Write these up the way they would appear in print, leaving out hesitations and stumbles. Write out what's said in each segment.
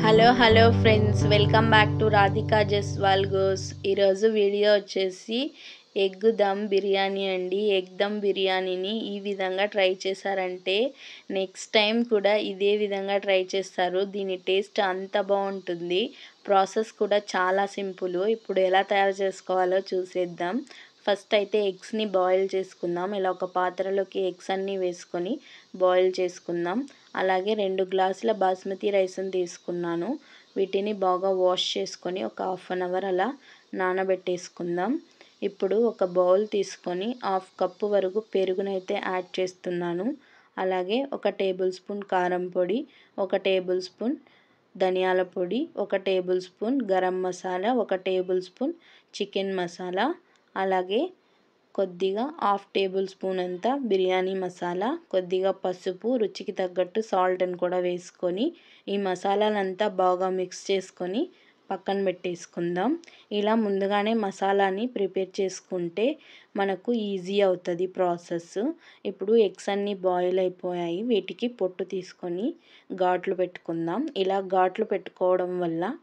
Hello friends, welcome back to Radhika Jaiswal goes. ఈరోజు video వచ్చేసి egg dum biryani అండి. ఎగ్ దమ్ బిర్యానీని ఈ విధంగా ట్రై చేశారంటే నెక్స్ట్ టైం కూడా ఇదే విధంగా ట్రై చేస్తారు. దీని టేస్ట్ అంత బాగుంటుంది. ప్రాసెస్ కూడా చాలా సింపుల్. ఇప్పుడు ఎలా తయారు చేసుకోవాలో చూసేద్దాం. ఫస్ట్ అయితే ఎగ్స్ని బాయిల్ చేసుకుందాం. ఇలా ఒక పాత్రలోకి ఎగ్స్ అన్నీ వేసుకొని బాయిల్ చేసుకుందాం. అలాగే 2 గ్లాసుల బాస్మతి రైస్ని తీసుకున్నాను. వీటిని బాగా వాష్ చేసుకొని ఒక హాఫ్ అన్ అవర్ అలా నానబెట్టేసుకుందాం. ఇప్పుడు ఒక బౌల్ తీసుకొని 1/2 కప్పు వరకు పెరుగునైతే యాడ్ చేస్తున్నాను. అలాగే 1 టేబుల్ స్పూన్ కారం పొడి, 1 టేబుల్ స్పూన్ ధనియాల పొడి, 1 table spoon garam masala, 1 table spoon chicken masala, అలాగే కొద్దిగా 1/2 టేబుల్ స్పూన్ అంతా బిర్యానీ మసాలా, కొద్దిగా పసుపు, రుచికి తగ్గట్టు సాల్ట్ని కూడా వేసుకొని ఈ మసాలాలంతా బాగా మిక్స్ చేసుకొని పక్కన పెట్టేసుకుందాం. ఇలా ముందుగానే మసాలాని ప్రిపేర్ చేసుకుంటే మనకు ఈజీ అవుతుంది ప్రాసెస్. ఇప్పుడు ఎగ్స్ అన్నీ బాయిల్ అయిపోయాయి. వీటికి పొట్టు తీసుకొని ఘాట్లు పెట్టుకుందాం. ఇలా ఘాట్లు పెట్టుకోవడం వల్ల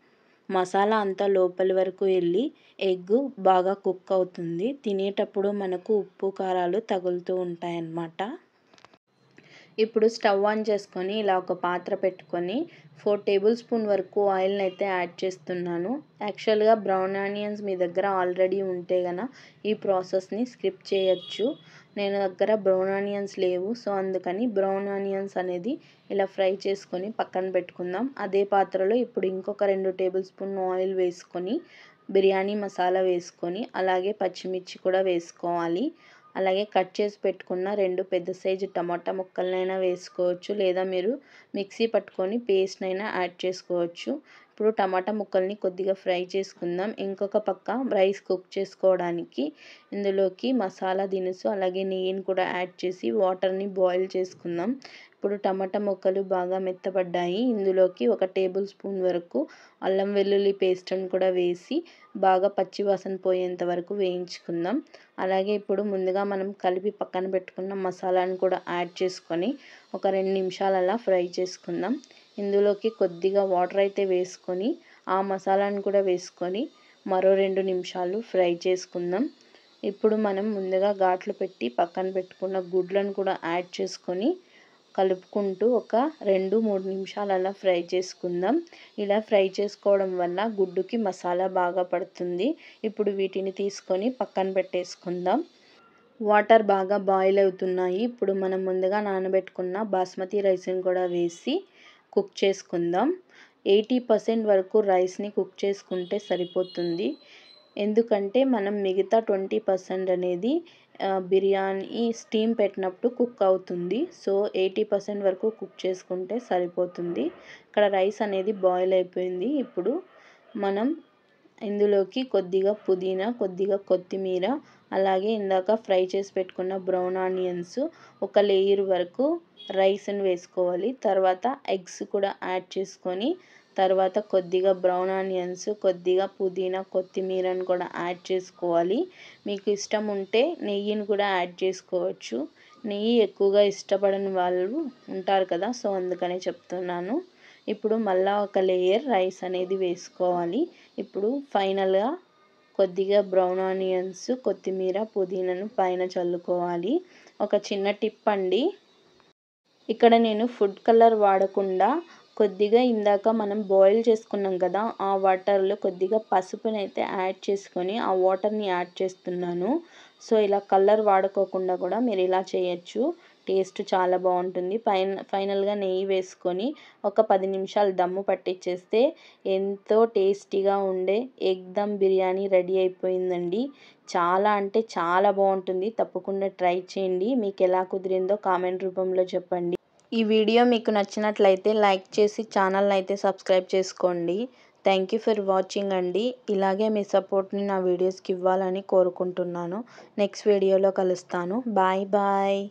మసాలా అంతా లోపలి వరకు వెళ్ళి ఎగ్ బాగా కుక్ అవుతుంది. తినేటప్పుడు మనకు ఉప్పు కారాలు తగులుతూ ఉంటాయన్నమాట. ఇప్పుడు స్టవ్ ఆన్ చేసుకొని ఇలా ఒక పాత్ర పెట్టుకొని 4 టేబుల్ స్పూన్ వరకు ఆయిల్ని అయితే యాడ్ చేస్తున్నాను. యాక్చువల్గా బ్రౌన్ ఆనియన్స్ మీ దగ్గర ఆల్రెడీ ఉంటే గన ఈ ప్రాసెస్ని స్కిప్ చేయొచ్చు. నేను దగ్గర బ్రౌన్ ఆనియన్స్ లేవు, సో అందుకని బ్రౌన్ ఆనియన్స్ అనేది ఇలా ఫ్రై చేసుకొని పక్కన పెట్టుకుందాం. అదే పాత్రలో ఇప్పుడు ఇంకొక 2 టేబుల్ స్పూన్ ఆయిల్ వేసుకొని బిర్యానీ మసాలా వేసుకొని అలాగే పచ్చిమిర్చి కూడా వేసుకోవాలి. అలాగే కట్ చేసి పెట్టుకున్న 2 పెద్ద సైజు టమాటా ముక్కలనైనా వేసుకోవచ్చు, లేదా మీరు మిక్సీ పట్టుకొని పేస్ట్నైనా యాడ్ చేసుకోవచ్చు. ఇప్పుడు టమాటా ముక్కల్ని కొద్దిగా ఫ్రై చేసుకుందాం. ఇంకొక పక్క రైస్ కుక్ చేసుకోవడానికి ఇందులోకి మసాలా దినుసు అలాగే నెయ్యిని కూడా యాడ్ చేసి వాటర్ని బాయిల్ చేసుకుందాం. ఇప్పుడు టమాటా ముక్కలు బాగా మెత్తబడ్డాయి. ఇందులోకి 1 టేబుల్ స్పూన్ వరకు అల్లం వెల్లుల్లి పేస్ట్ని కూడా వేసి బాగా పచ్చివాసన పోయేంత వరకు వేయించుకుందాం. అలాగే ఇప్పుడు ముందుగా మనం కలిపి పక్కన పెట్టుకున్న మసాలాను కూడా యాడ్ చేసుకొని ఒక 2 నిమిషాలు అలా ఫ్రై చేసుకుందాం. ఇందులోకి కొద్దిగా వాటర్ అయితే వేసుకొని ఆ మసాలాను కూడా వేసుకొని మరో 2 నిమిషాలు ఫ్రై చేసుకుందాం. ఇప్పుడు మనం ముందుగా ఘాట్లు పెట్టి పక్కన పెట్టుకున్న గుడ్లను కూడా యాడ్ చేసుకొని కలుపుకుంటూ ఒక 2-3 నిమిషాలు అలా ఫ్రై చేసుకుందాం. ఇలా ఫ్రై చేసుకోవడం వల్ల గుడ్డుకి మసాలా బాగా పడుతుంది. ఇప్పుడు వీటిని తీసుకొని పక్కన పెట్టేసుకుందాం. వాటర్ బాగా బాయిల్ అవుతున్నాయి. ఇప్పుడు మనం ముందుగా నానబెట్టుకున్న బాస్మతి రైస్ని కూడా వేసి కుక్ చేసుకుందాం. 80% వరకు రైస్ని కుక్ చేసుకుంటే సరిపోతుంది. ఎందుకంటే మనం మిగతా 20% అనేది బిర్యానీ స్టీమ్ పెట్టినప్పుడు కుక్ అవుతుంది. సో 80% వరకు కుక్ చేసుకుంటే సరిపోతుంది. ఇక్కడ రైస్ అనేది బాయిల్ అయిపోయింది. ఇప్పుడు మనం ఇందులోకి కొద్దిగా పుదీనా, కొద్దిగా కొత్తిమీర, అలాగే ఇందాక ఫ్రై చేసి పెట్టుకున్న బ్రౌన్ ఆనియన్స్ ఒక లేయర్ వరకు రైస్ని వేసుకోవాలి. తర్వాత ఎగ్స్ కూడా యాడ్ చేసుకొని తర్వాత కొద్దిగా బ్రౌన్ ఆనియన్స్, కొద్దిగా పుదీనా, కొత్తిమీరని కూడా యాడ్ చేసుకోవాలి. మీకు ఇష్టం ఉంటే నెయ్యిని కూడా యాడ్ చేసుకోవచ్చు. నెయ్యి ఎక్కువగా ఇష్టపడని వాళ్ళు ఉంటారు కదా, సో అందుకనే చెప్తున్నాను. ఇప్పుడు మళ్ళీ ఒక లేయర్ రైస్ అనేది వేసుకోవాలి. ఇప్పుడు ఫైనల్గా కొద్దిగా బ్రౌన్ ఆనియన్స్, కొత్తిమీర, పుదీనాను పైన చల్లుకోవాలి. ఒక చిన్న టిప్ అండి, ఇక్కడ నేను ఫుడ్ కలర్ వాడకుండా కొద్దిగా ఇందాక మనం బాయిల్ చేసుకున్నాం కదా, ఆ వాటర్లో కొద్దిగా పసుపుని అయితే యాడ్ చేసుకొని ఆ వాటర్ని యాడ్ చేస్తున్నాను. సో ఇలా కలర్ వాడుకోకుండా కూడా మీరు ఇలా చేయొచ్చు. టేస్ట్ చాలా బాగుంటుంది. ఫైనల్గా నెయ్యి వేసుకొని ఒక 10 నిమిషాలు దమ్ము పట్టించేస్తే ఎంతో టేస్టీగా ఉండే ఎగ్ దమ్ బిర్యానీ రెడీ అయిపోయిందండి. చాలా అంటే చాలా బాగుంటుంది. తప్పకుండా ట్రై చేయండి. మీకు ఎలా కుదిరిందో కామెంట్ రూపంలో చెప్పండి. ఈ వీడియో మీకు నచ్చినట్లయితే లైక్ చేసి ఛానల్ని అయితే సబ్స్క్రైబ్ చేసుకోండి. థ్యాంక్ యూ ఫర్ వాచింగ్ అండి. ఇలాగే మీ సపోర్ట్ని నా వీడియోస్కి ఇవ్వాలని కోరుకుంటున్నాను. నెక్స్ట్ వీడియోలో కలుస్తాను. Bye bye.